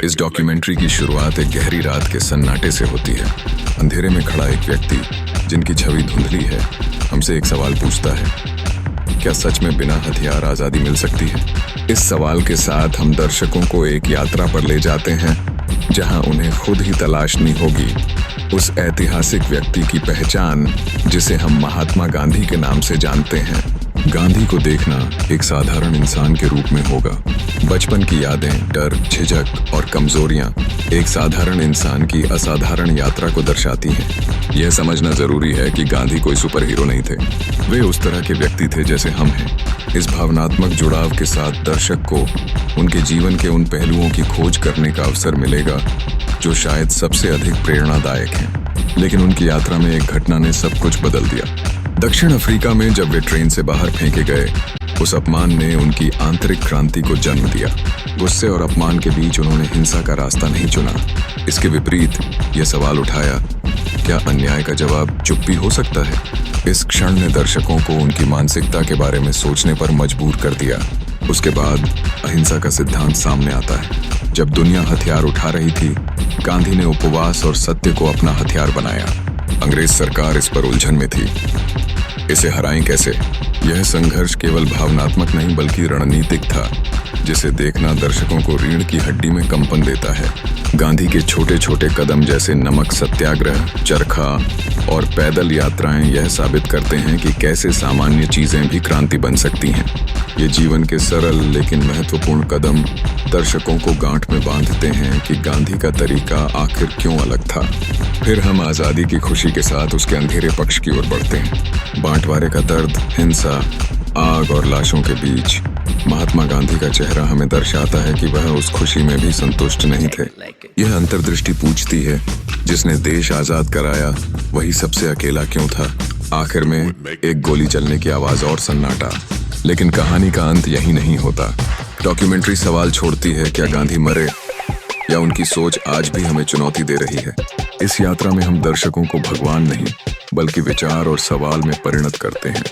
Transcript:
इस डॉक्यूमेंट्री की शुरुआत एक गहरी रात के सन्नाटे से होती है। अंधेरे में खड़ा एक व्यक्ति, जिनकी छवि धुंधली है, हमसे एक सवाल पूछता है, क्या सच में बिना हथियार आज़ादी मिल सकती है? इस सवाल के साथ हम दर्शकों को एक यात्रा पर ले जाते हैं, जहां उन्हें खुद ही तलाशनी होगी उस ऐतिहासिक व्यक्ति की पहचान, जिसे हम महात्मा गांधी के नाम से जानते हैं। गांधी को देखना एक साधारण इंसान के रूप में होगा। बचपन की यादें, डर, झिझक और कमजोरियां एक साधारण इंसान की असाधारण यात्रा को दर्शाती हैं। यह समझना जरूरी है कि गांधी कोई सुपर हीरो नहीं थे। वे उस तरह के व्यक्ति थे जैसे हम हैं। इस भावनात्मक जुड़ाव के साथ दर्शक को उनके जीवन के उन पहलुओं की खोज करने का अवसर मिलेगा जो शायद सबसे अधिक प्रेरणादायक हैं। लेकिन उनकी यात्रा में एक घटना ने सब कुछ बदल दिया। दक्षिण अफ्रीका में जब वे ट्रेन से बाहर फेंके गए, उस अपमान ने उनकी आंतरिक क्रांति को जन्म दिया। गुस्से और अपमान के बीच उन्होंने हिंसा का रास्ता नहीं चुना। इसके विपरीत यह सवाल उठाया, क्या अन्याय का जवाब चुप्पी हो सकता है? इस क्षण ने दर्शकों को उनकी मानसिकता के बारे में सोचने पर मजबूर कर दिया। उसके बाद अहिंसा का सिद्धांत सामने आता है। जब दुनिया हथियार उठा रही थी, गांधी ने उपवास और सत्य को अपना हथियार बनाया। अंग्रेज सरकार इस पर उलझन में थी। इसे हराएं कैसे? यह संघर्ष केवल भावनात्मक नहीं बल्कि रणनीतिक था, जिसे देखना दर्शकों को रीढ़ की हड्डी में कंपन देता है। गांधी के छोटे छोटे कदम जैसे नमक सत्याग्रह, चरखा और पैदल यात्राएं यह साबित करते हैं कि कैसे सामान्य चीजें भी क्रांति बन सकती हैं। ये जीवन के सरल लेकिन महत्वपूर्ण कदम दर्शकों को गांठ में बांधते हैं कि गांधी का तरीका आखिर क्यों अलग था। फिर हम आज़ादी की खुशी के साथ उसके अंधेरे पक्ष की ओर बढ़ते हैं। बांटवारे का दर्द, हिंसा, आग और लाशों के बीच महात्मा गांधी का चेहरा हमें दर्शाता है कि वह उस खुशी में भी संतुष्ट नहीं थे। यह अंतर्दृष्टि पूछती है, जिसने देश आजाद कराया वही सबसे अकेला क्यों था? आखिर में एक गोली चलने की आवाज और सन्नाटा। लेकिन कहानी का अंत यही नहीं होता। डॉक्यूमेंट्री सवाल छोड़ती है, क्या गांधी मरे या उनकी सोच आज भी हमें चुनौती दे रही है? इस यात्रा में हम दर्शकों को भगवान नहीं बल्कि विचार और सवाल में परिणत करते हैं।